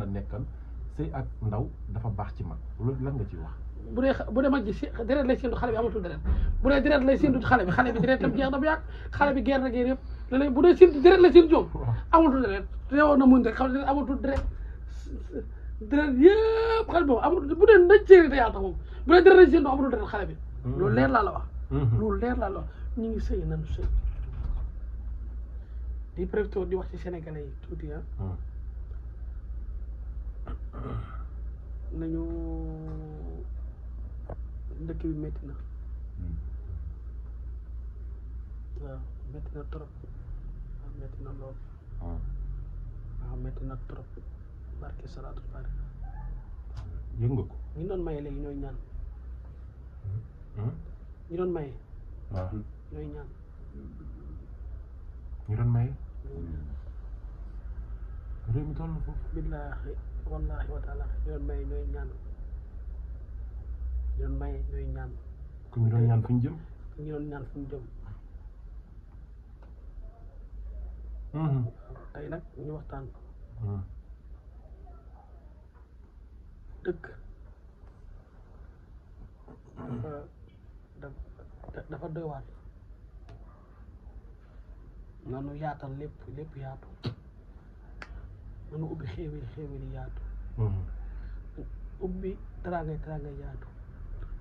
nekkal sëy ak ndaw dafa baax ci mag loolu lan nga ciy wax. bu dee mag ji si deret lay séntu xale bi amatul deret bu dee deret lay séntu xale bi deretam jeex na bu yàgg xale bi geer na geer yëpp léeg-léeg bu dee séntu deret lay séntu ñoom amatul deret teewoon na muñ rek xam ne amatul deret yëpp xale boobu amatul bu dee ndaj séeri te yàlla tax moom bu dee deret lay séntu amatul deret xale bi loolu leer laa la wax loolu leer laa la wax ñu ngi sëy nañu sëy di préfet di wax ci sénégalais yi tuuti nañu dëkk bi métti na waaw métti na trop waaw métti na lool waaw métti na trop barke salaatu bari yëg nga ko ñi doon maye léegi ñooy ñaan ñi doon maye waaw ñooy ñaan ñu doon maye réew mi toll na foofu billaahi wallaahi wa taala ñu doon maye ñooy ñaan ñu doon maye ñooy ñaan ku ñu doon ñaan fu ñu jëm ñu doon ñaan fu ñu jëm tey nag ñu waxtaan dëkk dafa doy waar nanu yaatal lépp yaatu nanu ubbi xéewali yaatu ubbi teraangay yaatu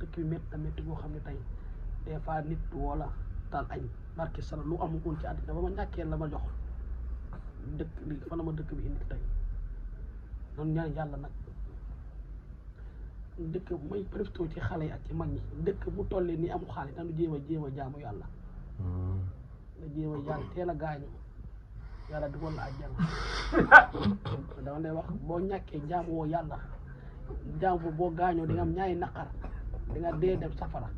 dëkk bi métti boo xam ne tey des fois nit wala taal añ barke sala lu amul ci àddina ba ma ñàkkee la ma jox dëkk li fa la ma dëkk bi indi tey noonu ñaan yàlla nag dëkk may profité ci xale yi ak ci mag ñi dëkk bu tollee ni amul xaalis nanu jéem a jaamu yàlla nga jéem a yàlla teel a gaañu yàlla dugal la àjjana dama lay wax boo ñàkkee jaamu woo yàlla jaamu boo gaañoo di nga am ñaari naqar di nga dee dem safara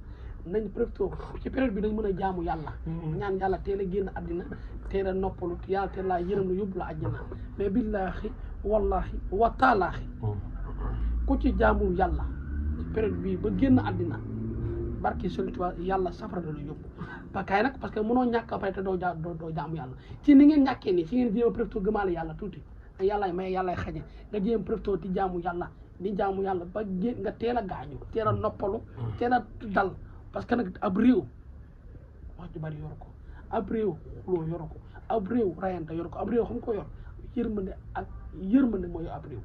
nañ profité ci période bi dañ mën a jaamu yàlla ñaan yàlla teel a génn àddina teel a noppalu yàlla teel laa yërëm la yóbbu la àjjana mais billaahi wallahi wa taalaahi ku ci jaamu yàlla ci période bii ba génn àddina barki Sëriñ Tuubaa yàlla safara la yóbbu kay nag parce que mënoo ñàkk après te doo jaamu yàlla ci ni ngeen ñàkkee nii ci ngeen jéem a profité gëmaale yàlla tuuti te yàllaay may yàllaay xaje nga jéem profité di jaamu yàlla ba nga teel a gaañu teel a noppalu teel a dal parce que nag ab réew wax ju bari yor ko ab réew loo yor ko ab réew rayante yor ko ab réew xam ko yor yërmande mooy ab réew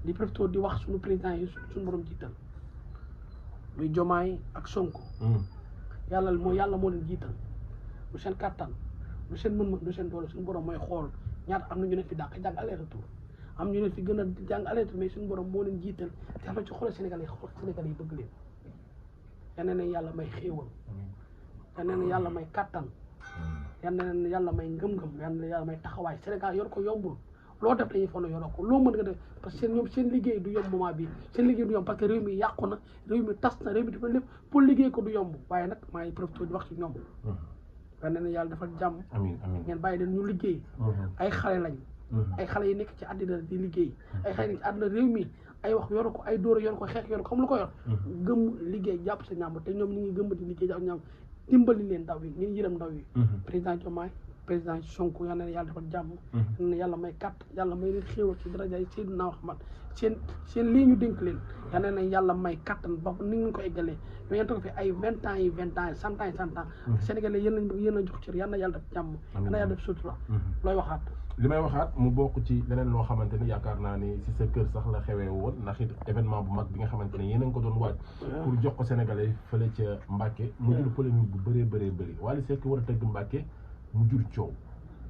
di profité di wax suñu président yi suñu borom jiital muy Jomaay ak Sonko yàlla moo leen jiital lu seen kattan lu seen mën-mën lu seen doole suñu borom mooy xool ñaata am na ñu ne fi dàq jàng aller retour am ñu ne fi gën a jàng aller retour mais suñu borom moo leen jiital te xam ci xoolal Sénégal yi bëgg leen yal na yàlla may xéewal yal na yàlla may kattan yal na yàlla may ngëm-ngëm yal na yàlla may taxawaay Sénégal yor ko yombul loo def dañuy foog ne yoroo ko loo mën nga def parce que ñoom seen liggéey du yomb moment bi seen liggéey du yomb parce que réew mi yàqu na réew mi tas na réew mi dafa lépp pour liggéey ko du yomb waaye nag maa ngi profité di wax ci ñoom waaye nee na yàlla dafa jàmm ngeen bàyyi leen ñu liggéey ay xale lañ ay xale yi nekk ci àddina di liggéey ay xale yi nekk ci àddina réew mi ay wax yoru ko ay dóor yoru ko xeex yoru ko xam lu ko yor gëm liggéey jàpp sa ñàmb te ñoom ñu ngi gëm di liggéey jàpp ñàmb dimbali leen ndaw yi ngeen yërëm ndaw yi président Diomaye président Sonko yal na yàlla defal jàmm yal na yàlla may kàtt yàlla may leen xéewal ci daraja yi Seydina Muhammad seen lii ñu dénk leen yal na yàlla may kàttan ba ni ngeen ko eggalee mais ngeen toog fi ay 20 ans yi 20 ans yi 100 ans yi 100 ans Sénégalais yéen a jox cër yal na yàlla def jàmm yal na yàlla def sutura looy waxaat li may waxaat mu bokk ci leneen loo xamante ni yaakaar naa ni si sa kër sax la xewee woon ndax it événement bu mag bi nga xamante ne yéen a ngi ko doon waaj pour jox ko Sénégalais fële ca Mbàkke mu jur polémique bu bëree bëri Wally Seck war a tëgg Mbàkke mu jur coow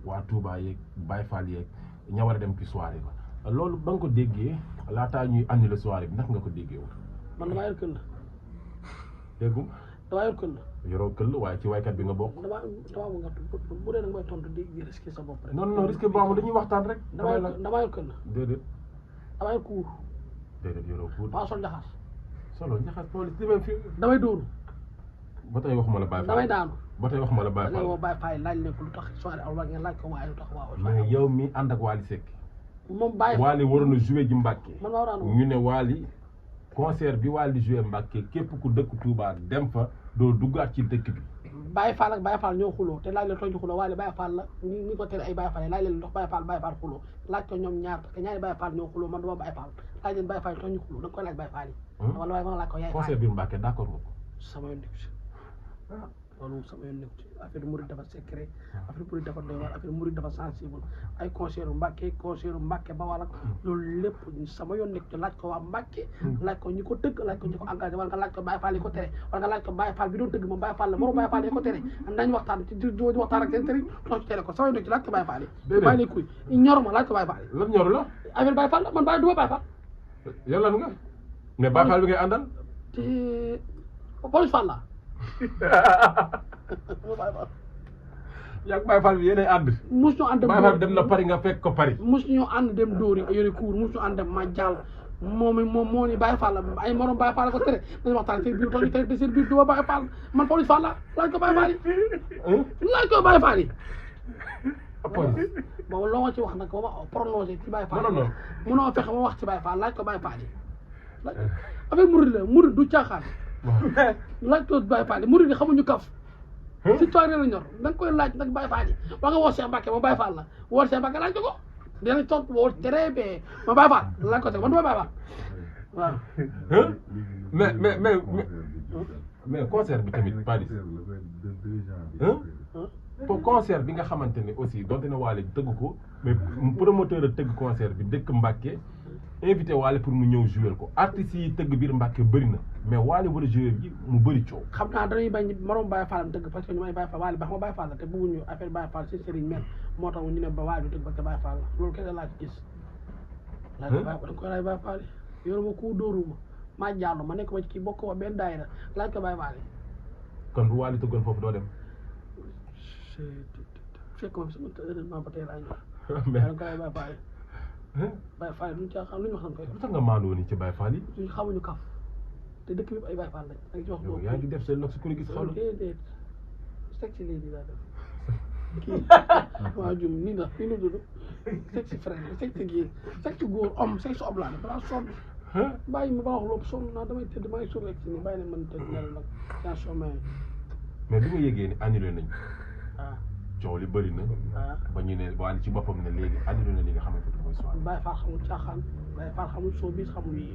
waa Touba yeeg Baye Fall yeeg ña war a dem ci soirée ba loolu ba nga ko déggee laataa ñuy annuler soirée bi naka nga ko déggee woon. man damaa yor këll. déggu. damaa yor këll. yoroo këll waaye ci waykat bi nga bokk. damaa bëgg nga bu dee da nga may tontu di risqué sa bopp rek. non risqué boobu dañuy waxtaan rek. damaa yor këll. déedéet. damaa yor kuur. déedéet yoroo kuur. maa sol njaxas. solo njaxas police li may fi. damay dóoru. ba tey waxuma la Baye Fall damay daanu. ba tey waxuma la Baye Fall woo Baye Fall laaj leen ko lu tax soirée aw ngeen laaj ko waaye lu tax waaw. mais yow mi ànd ak Wally Seck. moom Baye Wally waroon a joué ji Mbàkke. man maa waroon ñu ne Wally concert bi Wally joué Mbàkke képp ku dëkk Touba dem fa doo duggaat ci dëkk bi. Baye Fall ak Baye Fall ñoo xuloo te laaj la tooñ xuloo waaye Baye Fall la ñi ko tere ay Baye Fall laaj leen ndox Baye Fall xuloo laaj ko ñoom ñaar parce que ñaari Baye Fall ñoo xuloo man duma Baye Fall laaj leen Baye Fall tooñ xuloo da nga koy laaj Baye Fall yi wala waaye ma nga laaj ko yaay conseil bi Mbacke d'accord nga ko sama yoon nekk ci loolu sama yoon nekk ci affaire murid dafa secret affaire murid dafa doy waar affaire murid dafa sensible ay conseiller Mbacke ba wala loolu lépp sama yoon nekk ci laaj ko waa Mbacke laaj ko ñi ko tëgg laaj ko ñi ko engagé wala nga laaj ko Baye Fall yi ko tere wala nga laaj ko Baye Fall bi doon tëgg moom Baye Fall la moro Baye Fall yi ko tere nañ waxtaan ci waxtaan ak seen sëriñ toog ci tere ko sama yoon nekk ci laaj ko Baye Fall yi bàyyi kuy ñor ma laaj ko Baye Fall yi lan ñoru la affaire Baye Fall la man Baye duma Baye Fall yow lan nga mais Baye Fall bi ngay àndal te police Fall la yaa Baye Fall bi yéenay ànd mus ñu ànd Baye Fall bi dem na Paris nga fekk ko Paris mus ñu ànd dem dóori yore cour mus ñu ànd dem ma jàll moom moo ni Baye Fall la ay morom Baye Fall la ko tere dañu waxtaan seen biir toog tere te seen biir duma Baye Fall man police Fall la laaj ko Baye Fall yi laaj ko Baye Fall yi police boobu loo ma ci wax nag ba ma prononcé ci Baye Fall non munoo fexe ma wax ci Baye Fall laaj ko Baye Fall yi laaj affaire murid la murid du caaxaan laaj ko Baye Fall yi murid yi xamuñu kaf si toile la ñor da nga koy laaj nag Baye Fall yi waa nga woo Cheikh Mbacke ma Baye Fall la woo Cheikh Mbacke laaj ko dinañ tontu woo très bien ma Baye Fall laaj ko Cheikh man du ma Baye Fall waaw mais concert bi tamit Padi pour concert bi nga xamante ne aussi donte ne Wally tëgg ko mais promoteur a tëgg concert bi dëkk Mbacke invité Wally pour mu ñëw jouer ko artistes yi tëgg biir Mbacke bëri na mais Wally war a jouer ji mu bëri coow. xam naa dañuy bañ morom Baye Fall am tëgg parce que ñu may Baye Fall Wally ba xam nga Baye Fall la te bëgguñu affaire Baye Fall si sëriñ mel moo tax ñu ne ba Wally du tëgg parce que Baye Fall la loolu kese laa ci gis. laaj ko Baye da nga koy laaj Baye Fall yi yoruma ku dóoruma maa jàll ma nekk ma ci kii bokk ma benn daayira laaj ko Baye Fall yi. kon bu Wally tëggoon foofu doo dem. fekk ma sama heureusement ba tey laa ñëw. mais da nga koy laaj Baye Fall yi. Baye Fall yi duñ caa xam lu ñu wax dañ koy lu tax nga maandoo ni ci Baye Fall yi. duñ xamuñu kaf te dëkk bi ay Baye Fall lañ. ay jox yow yaa ngi def seen lox si ku ne gis xaw na. déedéet sexy lady laa def kii waa jum nii la nii la dudd sexy frère sexy kii sexy góor homme sexy homme laa def balaa sonn bàyyi ma ba wax loolu sonn naa damay tëdd maa ngi suur rek si nii bàyyi leen mën tëdd nelaw nag yaa sommeil mais bi nga yëgee ni annulé nañ ah coow li bëri na ah ba ñu ne Wally ci boppam ne léegi annulé na li nga xamante ne mooy soirée. Baye Fall xamul caaxaan Baye Fall xamul showbiz xamul yi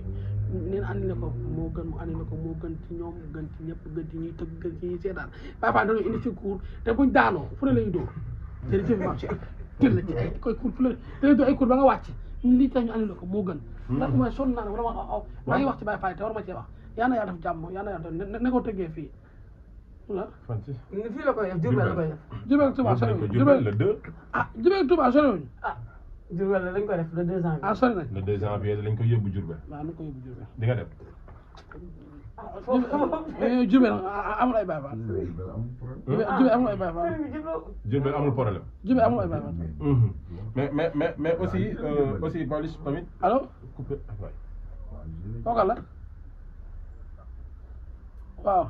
neen andi na ko moo gën mu andi na ko moo gën ci ñoom gën ci ñëpp gën ci ñuy tëgg gën ci ñuy seetaan Baye Fall dañoo indi ci cours te buñ daanoo fu ne la ñuy dóor jërëjëf maam Cheikh jël la ci ay koy cours fu ne dañuy dóor ay cours ba nga wàcc lii tax ñu andi na ko moo gën ndax mooy sonn naa ne wala maa ngi wax ci Baye Fall te war ma cee wax yaa na yaa def jàmm yaa na yaa def ne ko tëggee fii voilà fan si. fii la koy def Diourbel la koy def. Diourbel ak Touba sori wuñ Diourbel le 2. ah Diourbel ak Touba sori wuñ ah Diourbel la lañ koy def le 2 janvier. ah sori nañ le 2 janvier lañ koy yóbbu Diourbel. waaw nañ ko yóbbu Diourbel di nga dem. Diourbel amul ay Baye Fall Diourbel amul ay Baye Fall Diourbel amul problème. Diourbel amul ay Baye Fall mais aussi Pawlish tamit. allo coupé waay. kooku la waaw